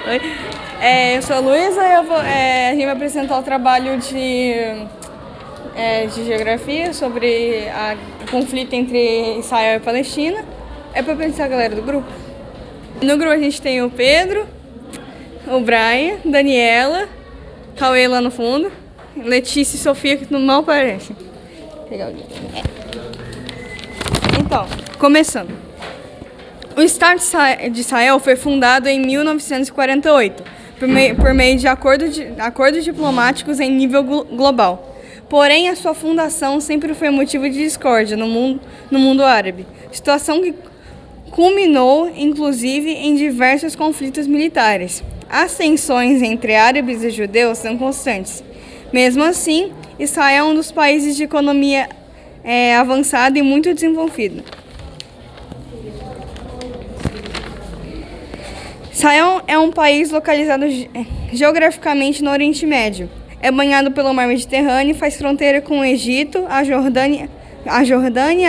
Oi. Eu sou a Luísa e a gente vai apresentar o trabalho de geografia sobre o conflito entre Israel e Palestina. É para apresentar a galera do grupo. No grupo a gente tem o Pedro, o Brian, Daniela, Cauê lá no fundo, Letícia e Sofia que não aparecem. Então, começando. O Estado de Israel foi fundado em 1948, por meio de acordos diplomáticos em nível global. Porém, a sua fundação sempre foi motivo de discórdia no mundo árabe, situação que culminou, inclusive, em diversos conflitos militares. As tensões entre árabes e judeus são constantes. Mesmo assim, Israel é um dos países de economia avançada e muito desenvolvido. Israel é um país localizado geograficamente no Oriente Médio. É banhado pelo Mar Mediterrâneo e faz fronteira com o Egito, a Jordânia,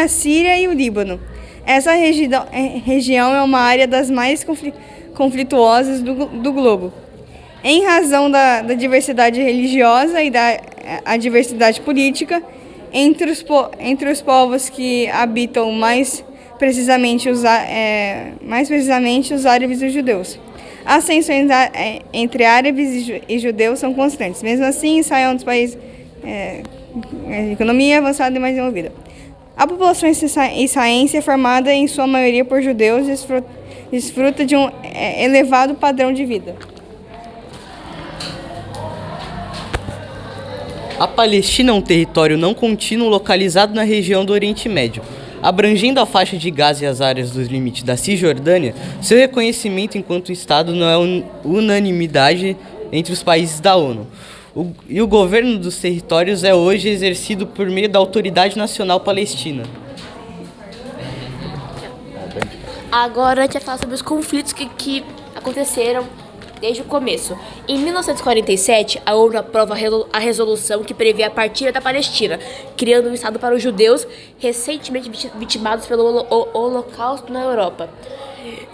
a Síria e o Líbano. Essa região é uma área das mais conflituosas do globo. Em razão da diversidade religiosa e da diversidade política, entre os povos que habitam mais precisamente os árabes e os judeus. As tensões entre árabes e judeus são constantes. Mesmo assim, Israel é um dos países de economia avançada e mais desenvolvida. A população israelense é formada em sua maioria por judeus e desfruta de um elevado padrão de vida. A Palestina é um território não contínuo localizado na região do Oriente Médio. Abrangendo a faixa de Gaza e as áreas dos limites da Cisjordânia, seu reconhecimento enquanto Estado não é unanimidade entre os países da ONU. E o governo dos territórios é hoje exercido por meio da Autoridade Nacional Palestina. Agora a gente vai falar sobre os conflitos que aconteceram desde o começo. Em 1947, a ONU aprova a resolução que prevê a partilha da Palestina, criando um Estado para os judeus recentemente vitimados pelo Holocausto na Europa.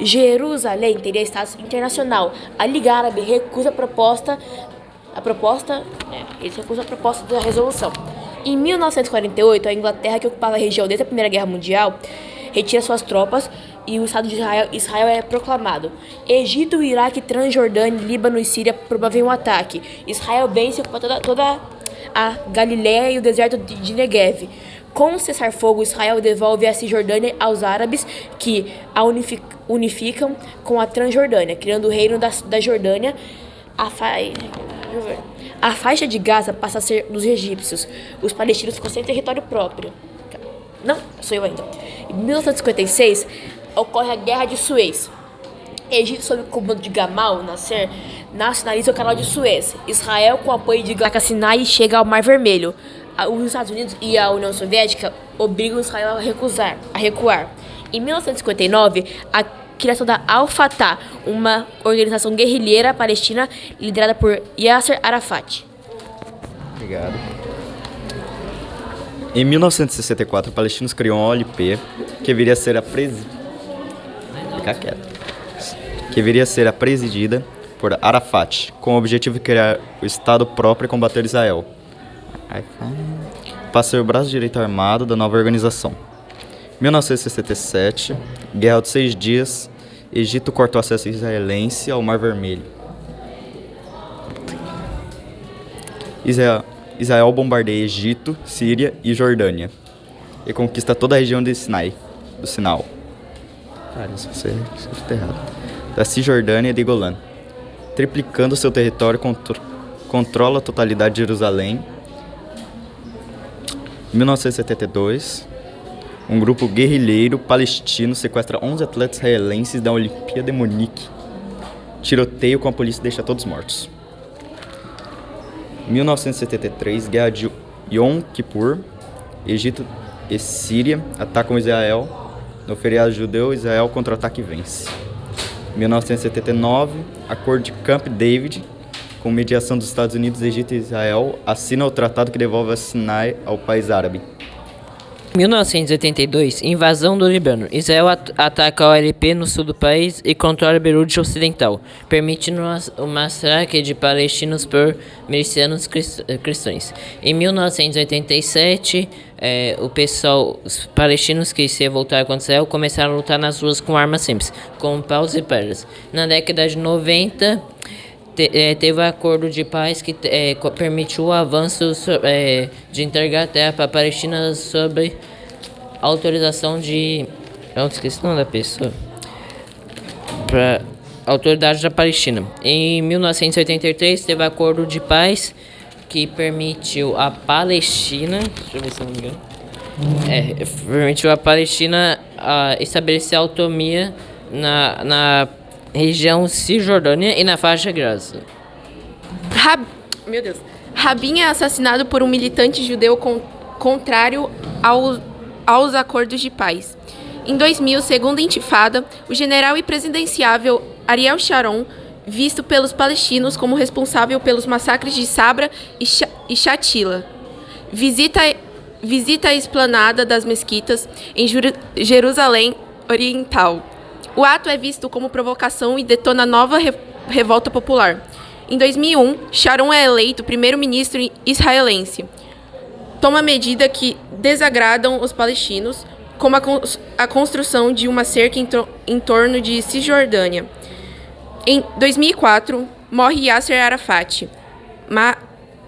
Jerusalém teria status internacional. A Liga Árabe recusa a proposta da resolução. Em 1948, a Inglaterra, que ocupava a região desde a Primeira Guerra Mundial, retira suas tropas e o Estado de Israel é proclamado. Egito, Iraque, Transjordânia, Líbano e Síria promovem um ataque. Israel vence toda a Galileia e o deserto de Negev. Com o cessar-fogo, Israel devolve a Cisjordânia aos árabes, que a unificam com a Transjordânia, criando o reino da Jordânia. A faixa de Gaza passa a ser dos egípcios. Os palestinos ficam sem território próprio. Não, sou eu ainda. Em 1956, ocorre a Guerra de Suez. Egito, sob o comando de Gamal Nasser, nacionaliza o canal de Suez. Israel, com apoio de Sinai, chega ao Mar Vermelho. Os Estados Unidos e a União Soviética obrigam Israel a recuar. Em 1959, a criação da Al-Fatah, uma organização guerrilheira palestina liderada por Yasser Arafat. Obrigado. Em 1964, palestinos criam a OLP, que viria a ser a presidida por Arafat, com o objetivo de criar o Estado próprio e combater Israel. Passou o braço direito armado da nova organização. 1967, Guerra dos 6 Dias, Egito corta o acesso israelense ao Mar Vermelho. Israel bombardeia Egito, Síria e Jordânia e conquista toda a região do Sinai. Cara, isso é errado. Da Cisjordânia e de Golã. Triplicando seu território, controla a totalidade de Jerusalém. Em 1972, um grupo guerrilheiro palestino sequestra 11 atletas israelenses da Olimpíada de Munique. Tiroteio com a polícia deixa todos mortos. 1973, Guerra de Yom Kippur, Egito e Síria atacam Israel. No feriado judeu, Israel contra-ataque e vence. 1979, Acordo de Camp David, com mediação dos Estados Unidos, Egito e Israel, assina o tratado que devolve a Sinai ao país árabe. Em 1982, invasão do Líbano. Israel ataca a OLP no sul do país e controla Beirute Ocidental, permitindo o massacre de palestinos por milicianos cristãos. Em 1987, os palestinos que se revoltaram contra Israel começaram a lutar nas ruas com armas simples, com paus e pedras. Na década de 90, teve um acordo de paz que permitiu o avanço de entregar terra para a Palestina sob autorização de... Eu esqueci o nome da pessoa. Para autoridade da Palestina. Em 1983, teve um acordo de paz que permitiu a Palestina... Deixa eu ver se eu não me engano. Permitiu a Palestina estabelecer autonomia na região Cisjordânia e na faixa de Gaza. Meu Deus. Rabin é assassinado por um militante judeu contrário aos acordos de paz. Em 2000, segundo a Intifada, o general e presidenciável Ariel Sharon, visto pelos palestinos como responsável pelos massacres de Sabra e Shatila, visita a esplanada das mesquitas em Jerusalém Oriental. O ato é visto como provocação e detona nova revolta popular. Em 2001, Sharon é eleito primeiro-ministro israelense. Toma medidas que desagradam os palestinos, como a construção de uma cerca em torno de Cisjordânia. Em 2004, morre Yasser Arafat.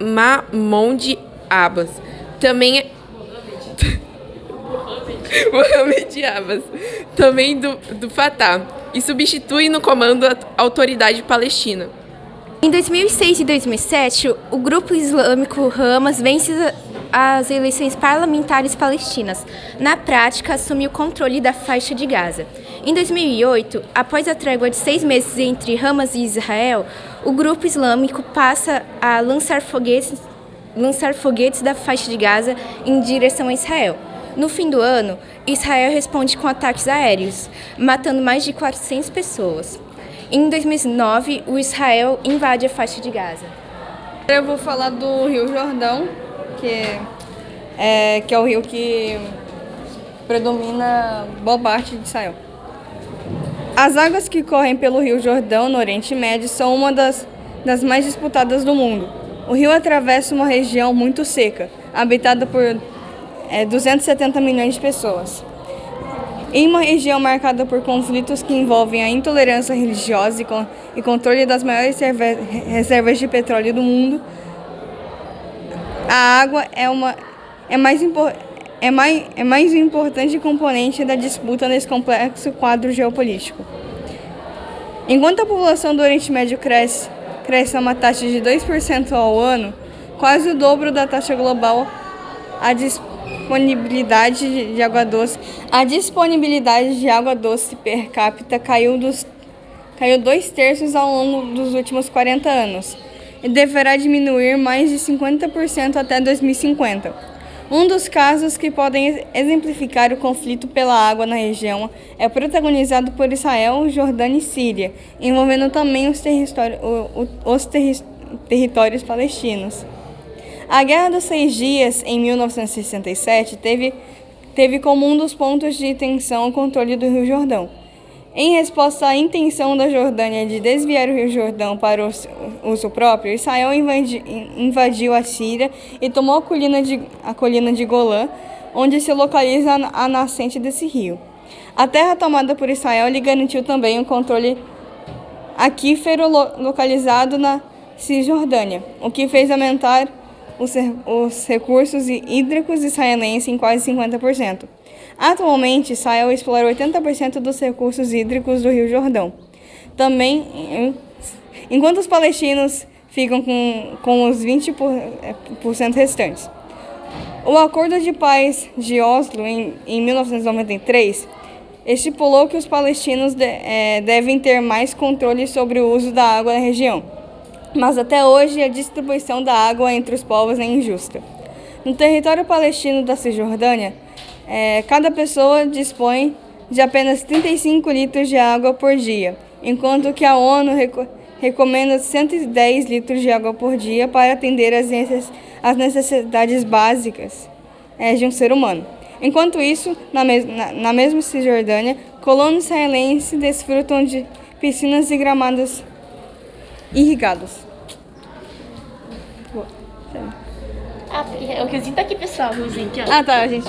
Mahmoud Abbas Mohamed Abbas, também do Fatah, e substitui no comando a autoridade palestina. Em 2006 e 2007, o grupo islâmico Hamas vence as eleições parlamentares palestinas. Na prática, assume o controle da faixa de Gaza. Em 2008, após a trégua de 6 meses entre Hamas e Israel, o grupo islâmico passa a lançar foguetes da faixa de Gaza em direção a Israel. No fim do ano, Israel responde com ataques aéreos, matando mais de 400 pessoas. Em 2009, o Israel invade a faixa de Gaza. Eu vou falar do Rio Jordão, que é o rio que predomina boa parte de Israel. As águas que correm pelo Rio Jordão, no Oriente Médio, são uma das mais disputadas do mundo. O rio atravessa uma região muito seca, habitada por 270 milhões de pessoas. Em uma região marcada por conflitos que envolvem a intolerância religiosa e controle das maiores reservas de petróleo do mundo, a água é mais um importante componente da disputa nesse complexo quadro geopolítico. Enquanto a população do Oriente Médio cresce a uma taxa de 2% ao ano, quase o dobro da taxa global, a disponibilidade de água doce per capita caiu 2/3 ao longo dos últimos 40 anos e deverá diminuir mais de 50% até 2050. Um dos casos que podem exemplificar o conflito pela água na região é protagonizado por Israel, Jordânia e Síria, envolvendo também os territórios palestinos. A Guerra dos 6 Dias, em 1967, teve como um dos pontos de tensão o controle do Rio Jordão. Em resposta à intenção da Jordânia de desviar o Rio Jordão para o uso próprio, Israel invadiu a Síria e tomou a colina de Golã, onde se localiza a nascente desse rio. A terra tomada por Israel lhe garantiu também o controle aquífero localizado na Cisjordânia, o que fez aumentar os recursos hídricos israelenses em quase 50%. Atualmente, Israel explora 80% dos recursos hídricos do Rio Jordão. Também, enquanto os palestinos ficam com os 20% restantes. O Acordo de Paz de Oslo, em 1993, estipulou que os palestinos devem ter mais controle sobre o uso da água na região. Mas até hoje a distribuição da água entre os povos é injusta. No território palestino da Cisjordânia, cada pessoa dispõe de apenas 35 litros de água por dia, enquanto que a ONU recomenda 110 litros de água por dia para atender às necessidades básicas de um ser humano. Enquanto isso, na mesma Cisjordânia, colonos israelenses desfrutam de piscinas e gramados irrigados. Ah, porque o Riozinho tá aqui, pessoal. O Riozinho aqui, ó. Ah, tá, gente.